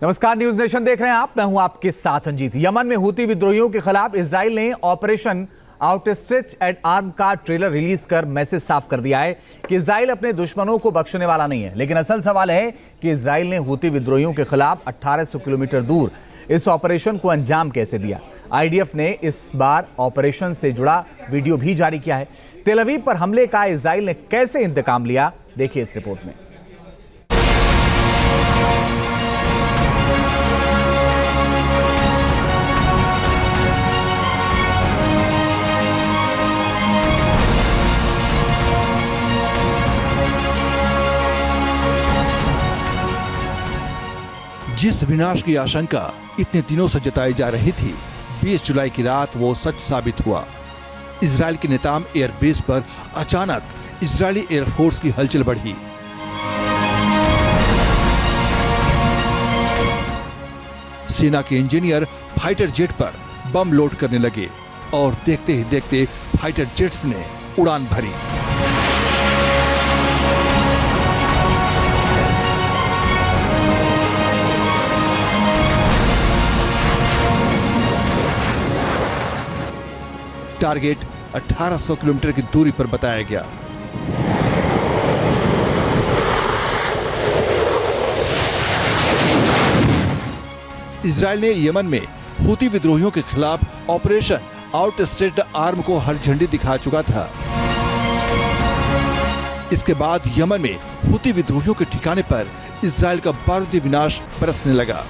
नमस्कार, news nation देख रहे हैं आप। मैं हूं आपके साथ अंजीत। यमन में हूती विद्रोहियों के खिलाफ इजराइल ने ऑपरेशन आउटस्ट्रेच एट आर्म का ट्रेलर रिलीज कर मैसेज साफ कर दिया है कि इजराइल अपने दुश्मनों को बख्शने वाला नहीं है। लेकिन असल सवाल है कि इजराइल ने हूती विद्रोहियों के खिलाफ 1800 किलोमीटर दूर इस ऑपरेशन को अंजाम कैसे दिया। आईडीएफ ने इस बार ऑपरेशन से जुड़ा वीडियो भी जारी किया है। तेल अवीव पर हमले का इजराइल ने कैसे इंतकाम लिया, देखिए इस रिपोर्ट में। जिस विनाश की आशंका इतने दिनों से जताई जा रही थी, 20 जुलाई की रात वो सच साबित हुआ। इजराइल के नेताम एयरबेस पर अचानक इजरायली एयरफोर्स की हलचल बढ़ी। सेना के इंजीनियर फाइटर जेट पर बम लोड करने लगे और देखते ही देखते फाइटर जेट्स ने उड़ान भरी। टारगेट 1800 किलोमीटर की दूरी पर बताया गया। इजराइल ने यमन में हूती विद्रोहियों के खिलाफ ऑपरेशन आउटस्ट्रेच आर्म को हरी झंडी दिखा चुका था। इसके बाद यमन में हूती विद्रोहियों के ठिकाने पर इजराइल का बारूदी विनाश बरसने लगा।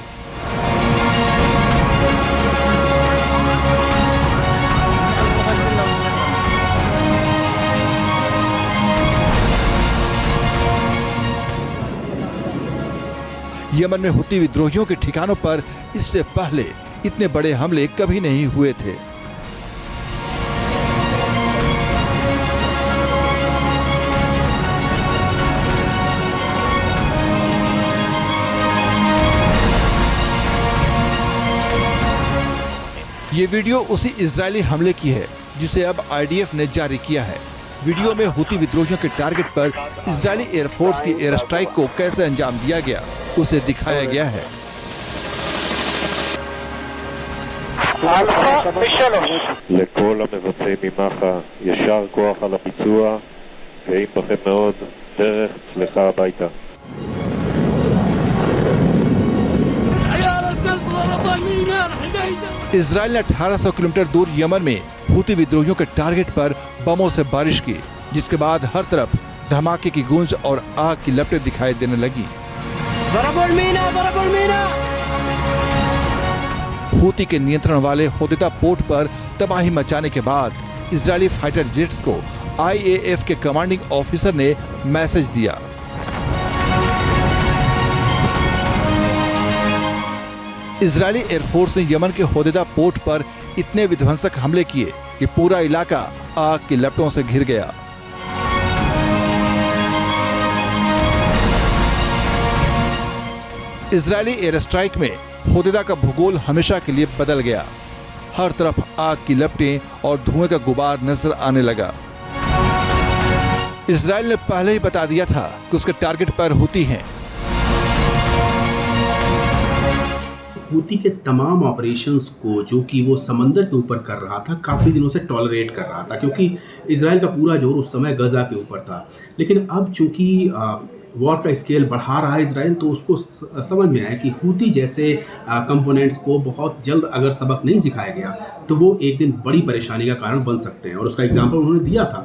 यमन में हूती विद्रोहियों के ठिकानों पर इससे पहले इतने बड़े हमले कभी नहीं हुए थे। ये वीडियो उसी इजरायली हमले की है जिसे अब आईडीएफ ने जारी किया है। वीडियो में हूती विद्रोहियों के टारगेट पर इजरायली एयरफोर्स की एयर स्ट्राइक को कैसे अंजाम दिया गया उसे दिखाया गया है। לכל המבצעים ממח"א, ישר כוח על הביצוע, ואם בכם מאוד, דרך צלחה הביתה. इजराइल ने 1800 किलोमीटर दूर यमन में हूती विद्रोहियों के टारगेट पर बमों से बारिश की, जिसके बाद हर तरफ धमाके की गूंज और आग की लपटें दिखाई देने लगी। हूती के नियंत्रण वाले होदेदा पोर्ट पर तबाही मचाने के बाद इजरायली फाइटर जेट्स को आईएएफ के कमांडिंग ऑफिसर ने मैसेज दिया। इजरायली एयरफोर्स ने यमन के होदेदा पोर्ट पर इतने विध्वंसक हमले किए कि पूरा इलाका आग की लपटों से घिर गया। इजरायली एयर स्ट्राइक में होदेदा का भूगोल हमेशा के लिए बदल गया। हर तरफ आग की लपटें और धुएं का गुबार नजर आने लगा। इजराइल ने पहले ही बता दिया था कि उसके टारगेट पर हूती हैं। हूती के तमाम ऑपरेशंस को जो कि वो समंदर के ऊपर कर रहा था, काफ़ी दिनों से टॉलरेट कर रहा था, क्योंकि इजराइल का पूरा जोर उस समय गजा के ऊपर था। लेकिन अब चूंकि वॉर का स्केल बढ़ा रहा है इजराइल, तो उसको समझ में आया कि हूती जैसे कंपोनेंट्स को बहुत जल्द अगर सबक नहीं सिखाया गया तो वो एक दिन बड़ी परेशानी का कारण बन सकते हैं। और उसका एग्जाम्पल उन्होंने दिया था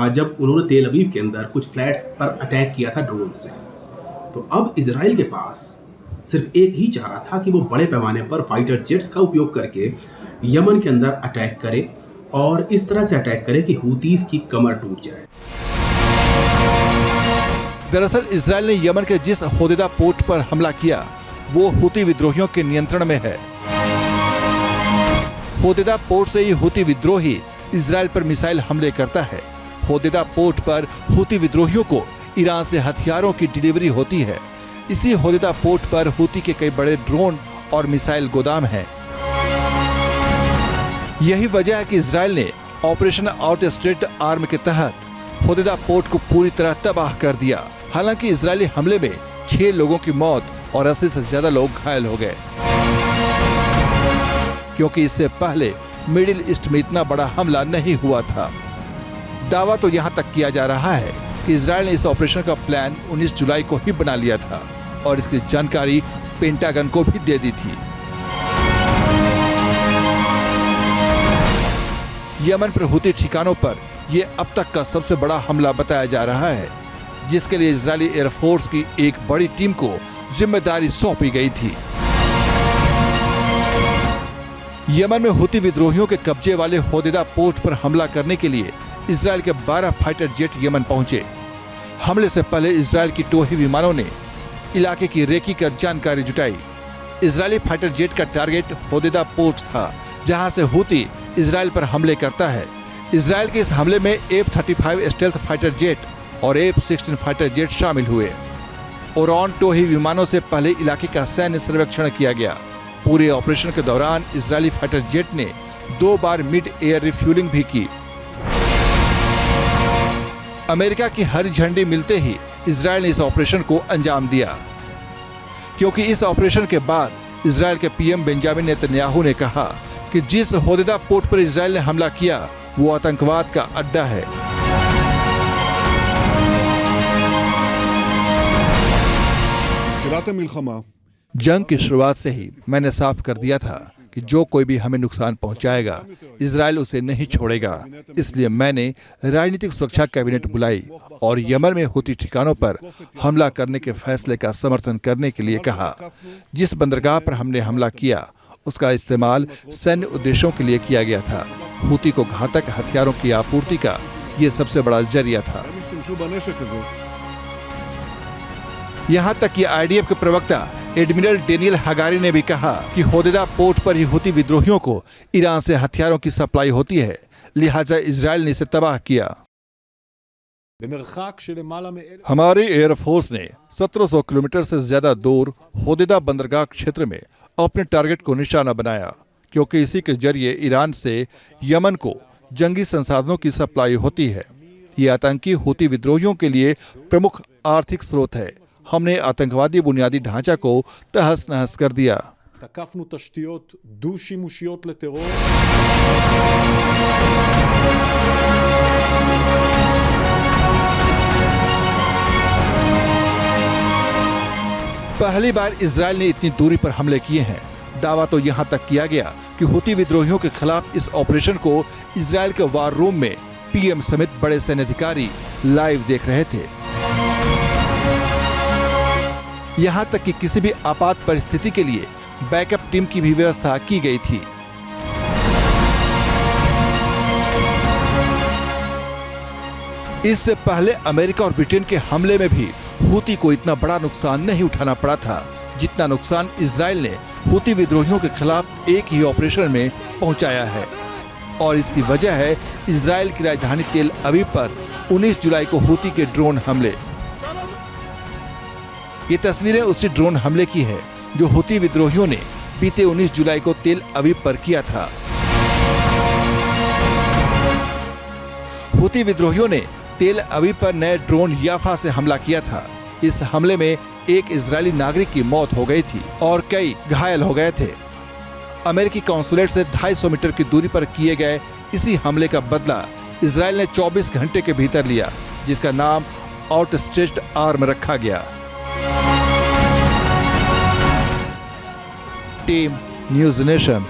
जब उन्होंने तेल अवीव के अंदर कुछ फ्लैट्स पर अटैक किया था ड्रोन से। तो अब इजराइल के पास सिर्फ एक ही चाह रहा था कि वो बड़े पैमाने पर फाइटर जेट्स का उपयोग करके यमन के अंदर अटैक करे और इस तरह से अटैक करे कि हूतीज की कमर टूट जाए। दरअसल इजराइल ने यमन के जिस होदेदा पोर्ट पर हमला किया वो हूती विद्रोहियों के नियंत्रण में है। होदेदा पोर्ट से ही हूती विद्रोही इजराइल पर मिसाइल हमले करता है। होदेदा पोर्ट पर हूती विद्रोहियों को ईरान से हथियारों की डिलीवरी होती है। इसी होदेदा पोर्ट पर हूती के कई बड़े ड्रोन और मिसाइल गोदाम हैं। यही वजह है कि इजराइल ने ऑपरेशन आउटस्ट्रेच आर्म के तहत होदेदा पोर्ट को पूरी तरह तबाह कर दिया। हालांकि इजरायली हमले में 6 लोगों की मौत और 80 से ज्यादा लोग घायल हो गए, क्योंकि इससे पहले मिडिल ईस्ट में इतना बड़ा हमला नहीं हुआ था। दावा तो यहां तक किया जा रहा है कि इजराइल ने इस ऑपरेशन का प्लान 19 जुलाई को ही बना लिया था और इसकी जानकारी पेंटागन को भी दे दी थी। यमन पर हुती ठिकानों पर यह अब तक का सबसे बड़ा हमला बताया जा रहा है, जिसके लिए इजरायली एयरफोर्स की एक बड़ी टीम को जिम्मेदारी सौंपी गई थी। यमन में हुती विद्रोहियों के कब्जे वाले होदेदा पोर्ट पर हमला करने के लिए इजरायल के 12 फाइटर जेट यमन पहुंचे। हमले से पहले इजरायल की टोही विमानों ने इलाके की रेकी कर जानकारी जुटाई। इजरायली फाइटर जेट का टारगेट होदेदा पोर्ट था, जहां से हुती इजरायल पर हमले करता है। इजरायल के इस हमले में F-35 स्टेल्थ फाइटर जेट और F-16 फाइटर जेट शामिल हुए। ओरॉन टोही विमानों से पहले इलाके का सैन्य सर्वेक्षण किया गया। पूरे ऑपरेशन के दौरान इजरायली फाइटर जेट ने 2 बार मिड एयर रिफ्यूलिंग भी की। अमेरिका की हरी झंडी मिलते ही इजरायल ने इस ऑपरेशन को अंजाम दिया, क्योंकि इस ऑपरेशन के बाद इजरायल के पीएम बेंजामिन नेतन्याहू ने कहा कि जिस होदेदा पोर्ट पर इजरायल ने हमला किया वो आतंकवाद का अड्डा है। जंग की शुरुआत से ही मैंने साफ कर दिया था कि जो कोई भी हमें नुकसान पहुंचाएगा, इजरायल उसे नहीं छोड़ेगा। इसलिए मैंने राजनीतिक सुरक्षा कैबिनेट बुलाई और यमन में हुती ठिकानों पर हमला करने के फैसले का समर्थन करने के लिए कहा। जिस बंदरगाह पर हमने हमला किया उसका इस्तेमाल सैन्य उद्देश्यों के लिए किया गया था। हुती को घातक हथियारों की आपूर्ति का ये सबसे बड़ा जरिया था। यहाँ तक कि आईडीएफ के प्रवक्ता एडमिरल डेनियल हगारी ने भी कहा कि होदेदा पोर्ट पर ही हुती विद्रोहियों को ईरान से हथियारों की सप्लाई होती है, लिहाजा इजरायल ने इसे तबाह किया। हमारी एयरफोर्स ने 1700 किलोमीटर से ज्यादा दूर होदेदा बंदरगाह क्षेत्र में अपने टारगेट को निशाना बनाया, क्योंकि इसी के जरिए ईरान से यमन को जंगी संसाधनों की सप्लाई होती है। ये आतंकी हुती विद्रोहियों के लिए प्रमुख आर्थिक स्रोत है। हमने आतंकवादी बुनियादी ढांचा को तहस नहस कर दिया। पहली बार इजरायल ने इतनी दूरी पर हमले किए हैं। दावा तो यहां तक किया गया कि हुती विद्रोहियों के खिलाफ इस ऑपरेशन को इजरायल के वार रूम में पीएम समेत बड़े सैन्य अधिकारी लाइव देख रहे थे। यहां तक कि किसी भी आपात परिस्थिति के लिए बैकअप टीम की भी व्यवस्था की गई थी। इससे पहले अमेरिका और ब्रिटेन के हमले में भी हुती को इतना बड़ा नुकसान नहीं उठाना पड़ा था, जितना नुकसान इजरायल ने हुती विद्रोहियों के खिलाफ एक ही ऑपरेशन में पहुंचाया है। और इसकी वजह है इजरायल की राजधानी तेल अवीव पर 19 जुलाई को हुती के ड्रोन हमले। ये तस्वीरें उसी ड्रोन हमले की है जो हुती विद्रोहियों ने बीते 19 जुलाई को तेल अवीव पर किया था। हुती विद्रोहियों ने तेल अवीव पर नए ड्रोन याफा से हमला किया था। इस हमले में एक इजरायली नागरिक की मौत हो गई थी और कई घायल हो गए थे। अमेरिकी कॉन्सुलेट से 250 मीटर की दूरी पर किए गए इसी हमले का बदला इजरायल ने 24 घंटे के भीतर लिया, जिसका नाम आउटस्ट्रेच्ड आर्म रखा गया। Team news nation.